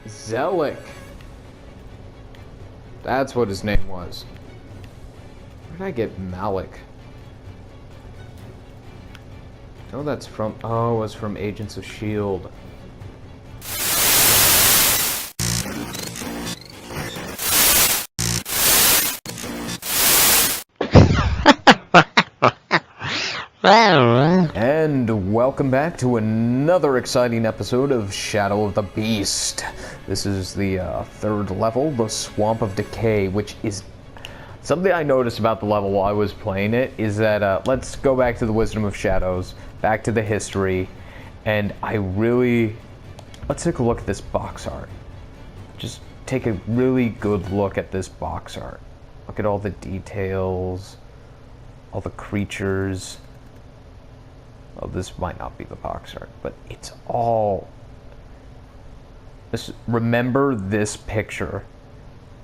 ZELEK. That's what his name was. Where did I get Malik? Oh, that's from... Oh, it was from Agents of S.H.I.E.L.D. And welcome back to another exciting episode of Shadow of the Beast. This is the third level, the Swamp of Decay, which is... Something I noticed about the level while I was playing it is that, let's go back to the Wisdom of Shadows, back to the history, and let's take a look at this box art. Just take a really good look at this box art. Look at all the details, all the creatures. Oh, this might not be the box art, but it's all... Remember this picture,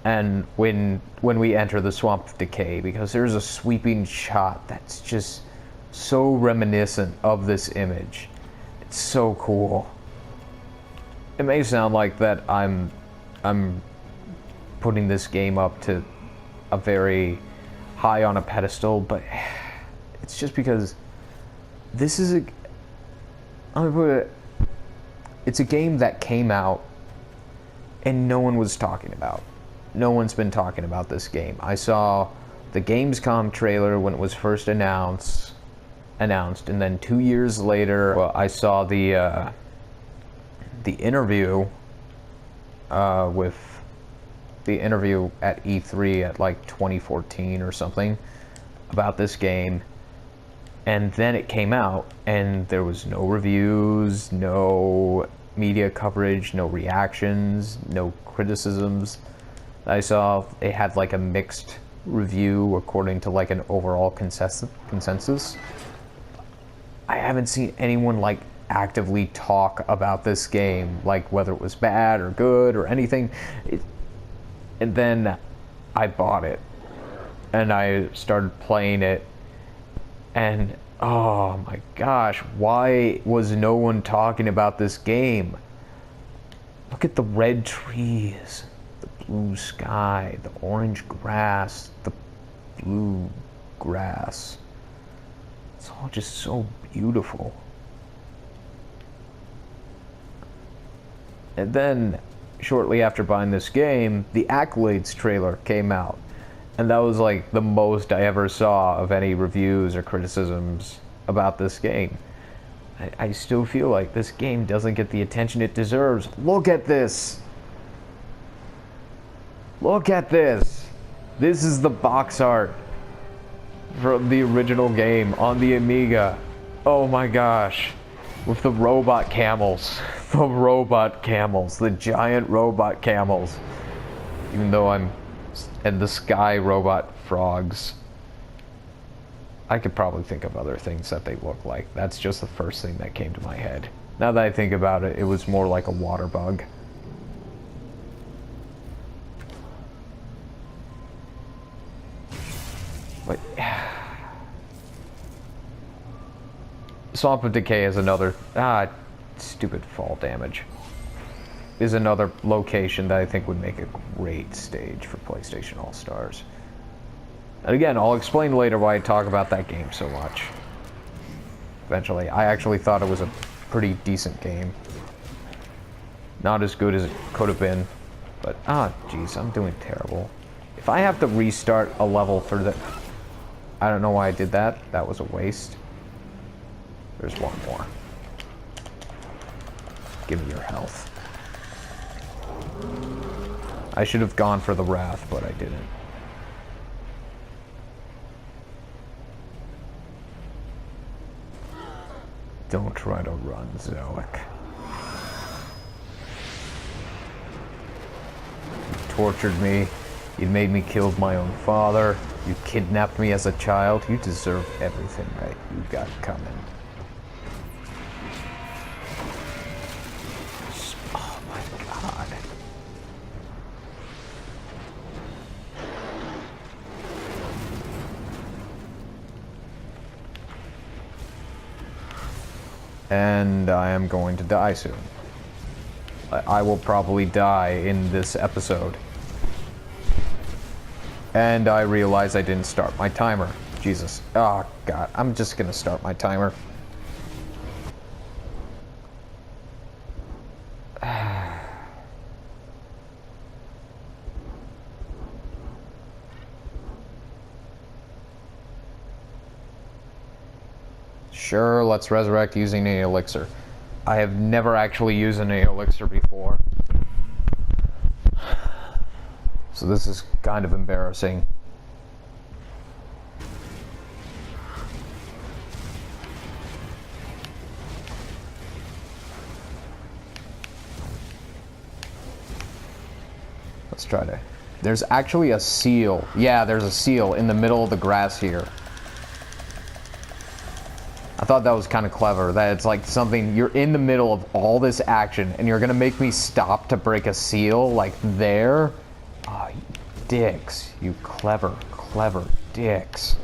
and when we enter the Swamp of Decay, because there's a sweeping shot that's just so reminiscent of this image. It's so cool. It may sound like that I'm putting this game up to a very high on a pedestal, but it's just because this is it's a game that came out and no one was talking about. No one's been talking about this game. I saw the Gamescom trailer when it was first announced, and then 2 years later, well, I saw the interview with the interview at E3 at like 2014 or something about this game. And then it came out, and there was no reviews, no media coverage, no reactions, no criticisms. I saw it had like a mixed review according to like an overall consensus. I haven't seen anyone like actively talk about this game, like whether it was bad or good or anything. And then I bought it, and I started playing it. And, oh my gosh, why was no one talking about this game? Look at the red trees, the blue sky, the orange grass, the blue grass. It's all just so beautiful. And then, shortly after buying this game, the Accolades trailer came out. And that was like the most I ever saw of any reviews or criticisms about this game. I still feel like this game doesn't get the attention it deserves. Look at this! Look at this! This is the box art from the original game on the Amiga. Oh my gosh. With the robot camels. The robot camels. The giant robot camels. Even though and the sky robot frogs. I could probably think of other things that they look like. That's just the first thing that came to my head. Now that I think about it, it was more like a water bug. But Swamp of Decay is another stupid fall damage. Is another location that I think would make a great stage for PlayStation All-Stars. And again, I'll explain later why I talk about that game so much. Eventually. I actually thought it was a pretty decent game. Not as good as it could have been. But, jeez, I'm doing terrible. If I have to restart a level for the... I don't know why I did that. That was a waste. There's one more. Give me your health. I should have gone for the Wrath, but I didn't. Don't try to run, ZELEK. You tortured me. You made me kill my own father. You kidnapped me as a child. You deserve everything that you got coming. Oh my god. And I am going to die soon. I will probably die in this episode. And I realize I didn't start my timer. Jesus. Oh, God. I'm just gonna start my timer. Sure, let's resurrect using an elixir. I have never actually used an elixir before. So this is kind of embarrassing. Let's try to... There's actually a seal. Yeah, there's a seal in the middle of the grass here. I thought that was kind of clever, that it's like something, you're in the middle of all this action, and you're gonna make me stop to break a seal, like there? Oh, you dicks. You clever, clever dicks.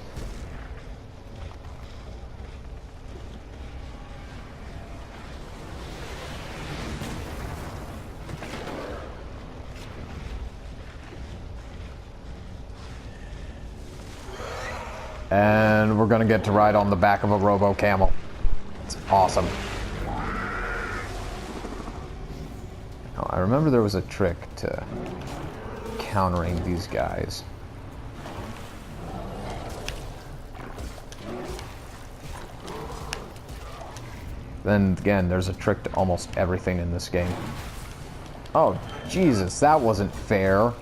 And we're gonna get to ride on the back of a robo-camel. It's awesome. Now, I remember there was a trick to countering these guys. Then again, there's a trick to almost everything in this game. Oh, Jesus, that wasn't fair.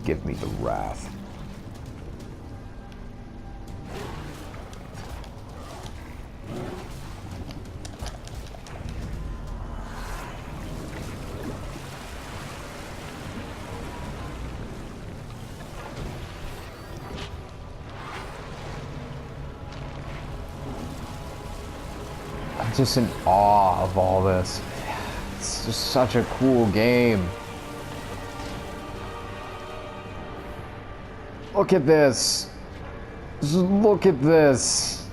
Give me the wrath. I'm just in awe of all this. It's just such a cool game. Look at this. Just look at this.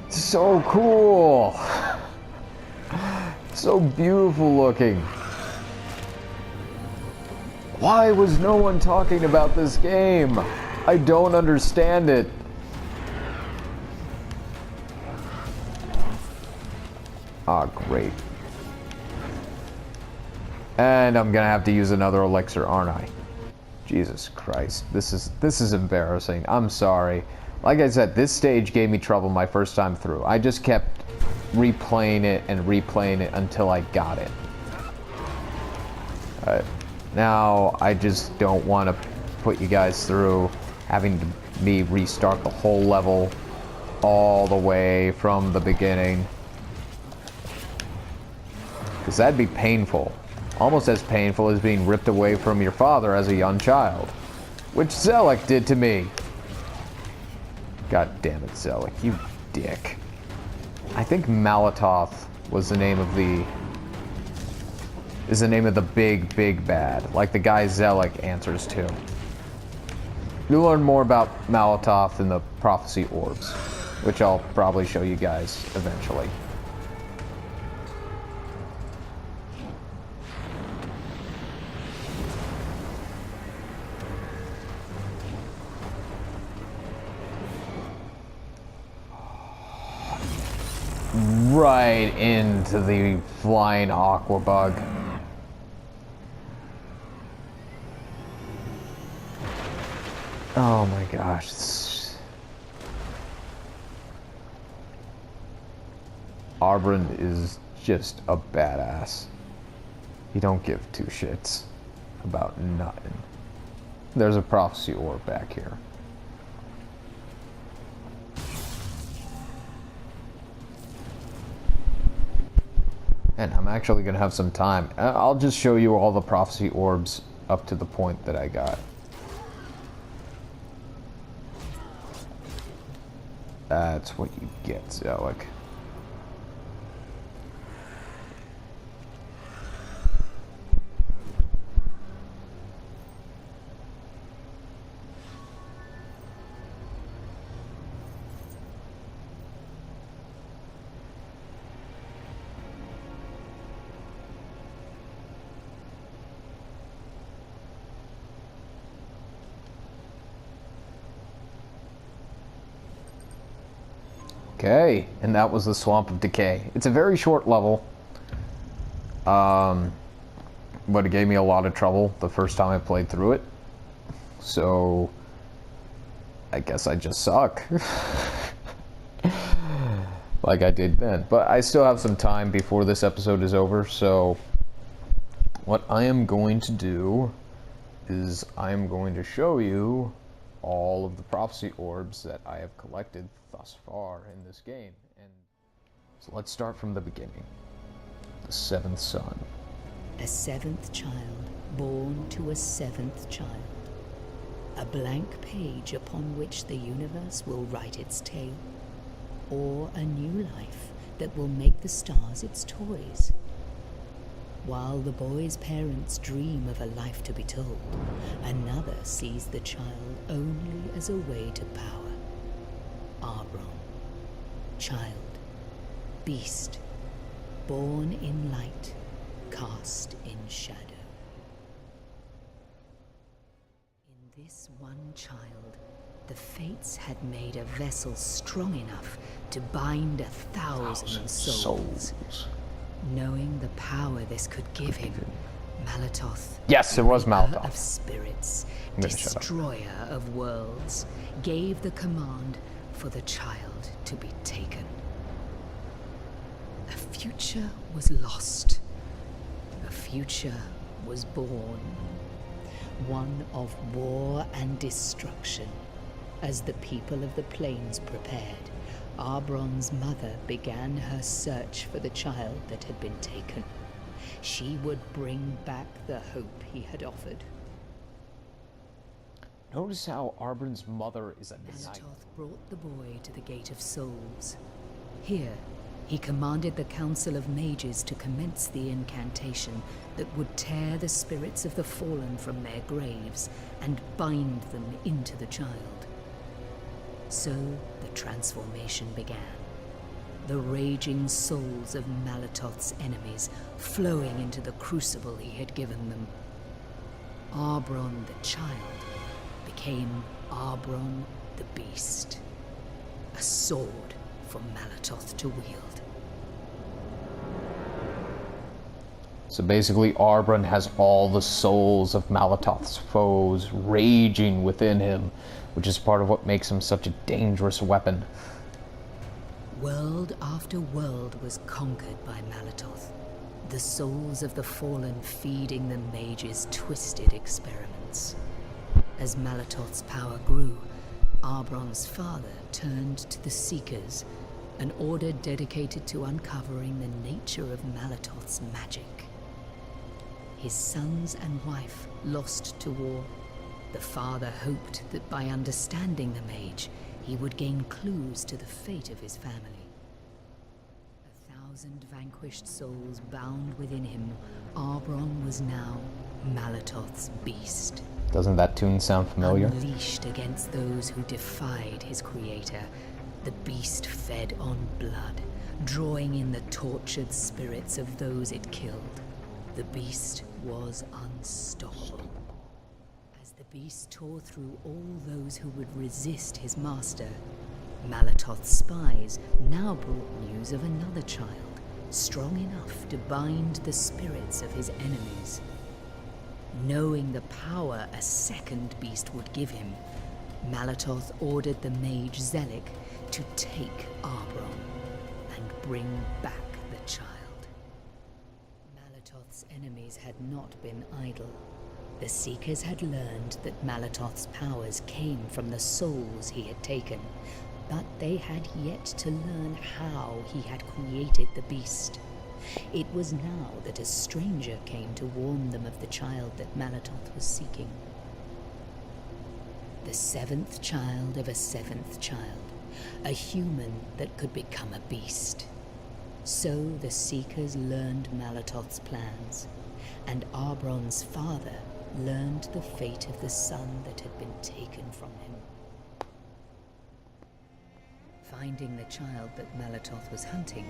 It's so cool. So beautiful looking. Why was no one talking about this game? I don't understand it. Ah, great. And I'm gonna have to use another elixir, aren't I? Jesus Christ, this is embarrassing. I'm sorry. Like I said, this stage gave me trouble my first time through. I just kept replaying it and replaying it until I got it. Now, I just don't want to put you guys through having me restart the whole level all the way from the beginning. Because that'd be painful. Almost as painful as being ripped away from your father as a young child. Which ZELEK did to me. God damn it, ZELEK, you dick. I think Malatoth was the name of the... is the name of the big bad. Like the guy ZELEK answers to. You'll learn more about Malatoth in the prophecy orbs. Which I'll probably show you guys eventually. Right into the flying aqua bug. Oh my gosh. Arbrand is just a badass. He don't give two shits about nothing. There's a prophecy orb back here. And I'm actually going to have some time. I'll just show you all the prophecy orbs up to the point that I got. That's what you get, ZELEK. Okay, and that was the Swamp of Decay. It's a very short level, but it gave me a lot of trouble the first time I played through it. So, I guess I just suck. Like I did then. But I still have some time before this episode is over, so what I am going to do is I am going to show you all of the prophecy orbs that I have collected thus far in this game. And so let's start from the beginning. The seventh son. A seventh child born to a seventh child. A blank page upon which the universe will write its tale. Or a new life that will make the stars its toys. While the boy's parents dream of a life to be told, another sees the child only as a way to power. Arbron. Child. Beast. Born in light, cast in shadow. In this one child, the fates had made a vessel strong enough to bind 1,000 souls. Knowing the power this could give him, Malatoth, yes, it was Malatoth, of spirits, destroyer of worlds, gave the command for the child to be taken. A future was lost. A future was born. One of war and destruction. As the people of the plains prepared, Arbron's mother began her search for the child that had been taken. She would bring back the hope he had offered. Notice how Arbron's mother is a knight. Malatoth brought the boy to the Gate of Souls. Here, he commanded the Council of Mages to commence the incantation that would tear the spirits of the fallen from their graves and bind them into the child. So the transformation began. The raging souls of Malatoth's enemies flowing into the crucible he had given them. Arbron the child became Arbron the beast. A sword for Malatoth to wield. So basically Arbron has all the souls of Malatoth's foes raging within him, which is part of what makes him such a dangerous weapon. World after world was conquered by Malatoth, the souls of the fallen feeding the mages' twisted experiments. As Malatoth's power grew, Arbron's father turned to the Seekers, an order dedicated to uncovering the nature of Malatoth's magic. His sons and wife lost to war. The father hoped that by understanding the mage, he would gain clues to the fate of his family. 1,000 vanquished souls bound within him, Arbron was now Malatoth's beast. Doesn't that tune sound familiar? Unleashed against those who defied his creator, the beast fed on blood, drawing in the tortured spirits of those it killed. The beast was unstoppable. As the beast tore through all those who would resist his master, Malatoth's spies now brought news of another child, strong enough to bind the spirits of his enemies. Knowing the power a second beast would give him, Malatoth ordered the mage ZELEK to take Arbron and bring back the child. Malatoth's enemies had not been idle. The Seekers had learned that Malatoth's powers came from the souls he had taken, but they had yet to learn how he had created the beast. It was now that a stranger came to warn them of the child that Malatoth was seeking. The seventh child of a seventh child, a human that could become a beast. So the Seekers learned Malatoth's plans, and Arbron's father learned the fate of the son that had been taken from him. Finding the child that Malatoth was hunting,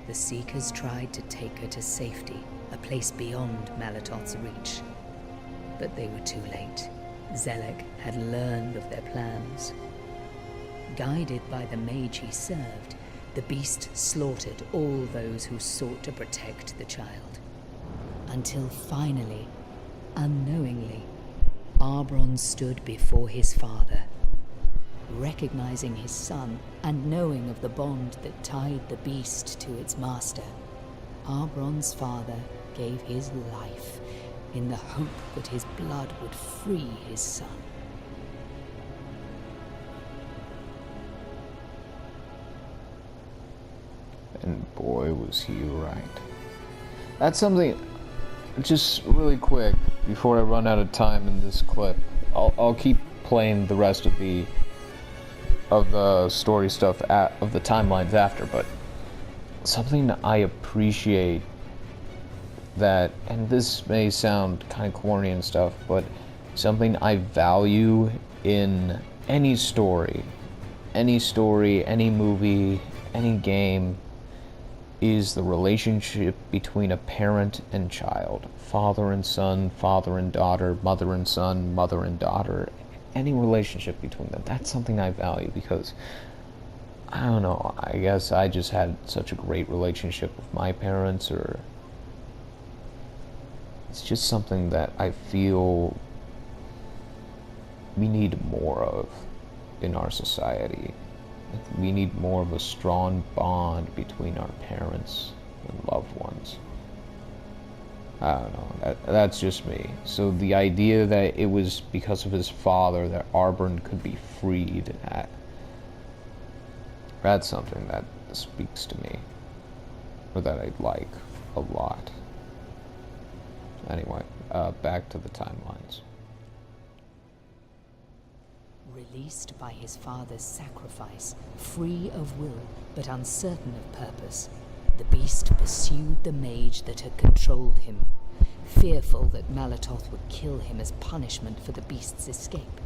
the Seekers tried to take her to safety, a place beyond Malatoth's reach. But they were too late. ZELEK had learned of their plans. Guided by the mage he served, The beast slaughtered all those who sought to protect the child. Until finally, unknowingly, Arbron stood before his father. Recognizing his son and knowing of the bond that tied the beast to its master, Arbron's father gave his life in the hope that his blood would free his son. And boy, was he right. That's something, just really quick, before I run out of time in this clip, I'll keep playing the rest of the story stuff, of the timelines after, but something I appreciate that, and this may sound kind of corny and stuff, but something I value in any story, any movie, any game, is the relationship between a parent and child. Father and son, father and daughter, mother and son, mother and daughter. Any relationship between them. That's something I value because, I don't know, I guess I just had such a great relationship with my parents, or it's just something that I feel we need more of in our society. We need more of a strong bond between our parents and loved ones. I don't know, that's just me. So the idea that it was because of his father that Arbron could be freed, that's something that speaks to me, or that I like a lot. Anyway, back to the timelines. Released by his father's sacrifice, free of will but uncertain of purpose, the beast pursued the mage that had controlled him. Fearful that Malatoth would kill him as punishment for the beast's escape,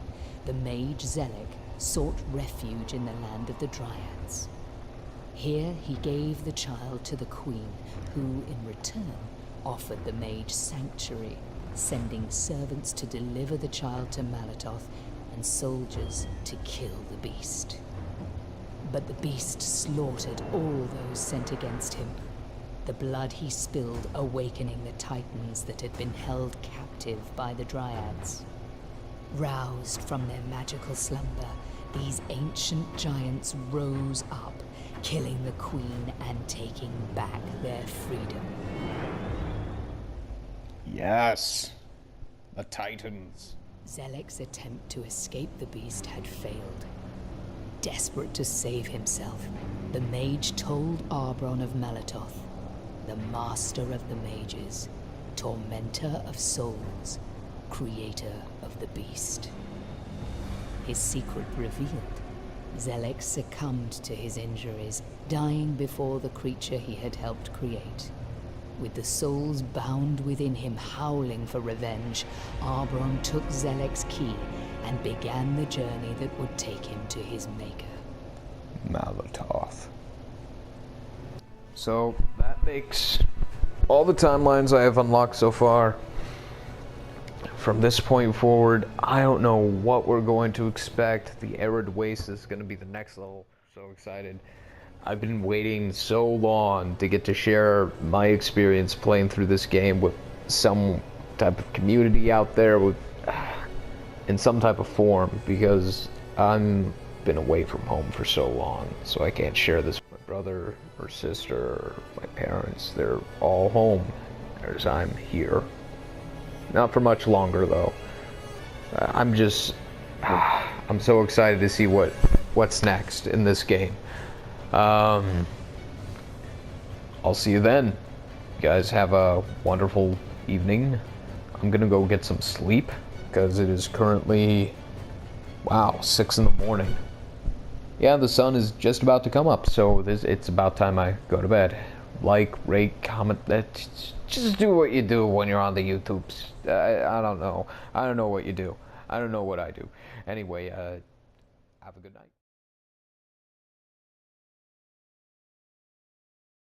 the mage Zelek sought refuge in the land of the Dryads. Here he gave the child to the queen, who in return offered the mage sanctuary, sending servants to deliver the child to Malatoth and soldiers to kill the beast. But the beast slaughtered all those sent against him, the blood he spilled awakening the titans that had been held captive by the Dryads. Roused from their magical slumber, these ancient giants rose up, killing the queen and taking back their freedom. Yes, the titans. Zelek's attempt to escape the beast had failed. Desperate to save himself, the mage told Arbron of Malatoth, the master of the mages, tormentor of souls, creator of the beast. His secret revealed, Zelek succumbed to his injuries, dying before the creature he had helped create. With the souls bound within him howling for revenge, Arbron took Zelek's key and began the journey that would take him to his maker. Malatoth. So that makes all the timelines I have unlocked so far. From this point forward, I don't know what we're going to expect. The Arid Waste is going to be the next level. So excited. I've been waiting so long to get to share my experience playing through this game with some type of community out there, in some type of form, because I've been away from home for so long, so I can't share this with my brother or sister or my parents. They're all home, whereas I'm here. Not for much longer, though. I'm so excited to see what's next in this game. I'll see you then. You guys have a wonderful evening. I'm gonna go get some sleep because it is currently, 6 in the morning. Yeah, the sun is just about to come up, so it's about time I go to bed. Like, rate, comment, just do what you do when you're on the YouTubes. I don't know. I don't know what you do. I don't know what I do. Anyway, have a good night.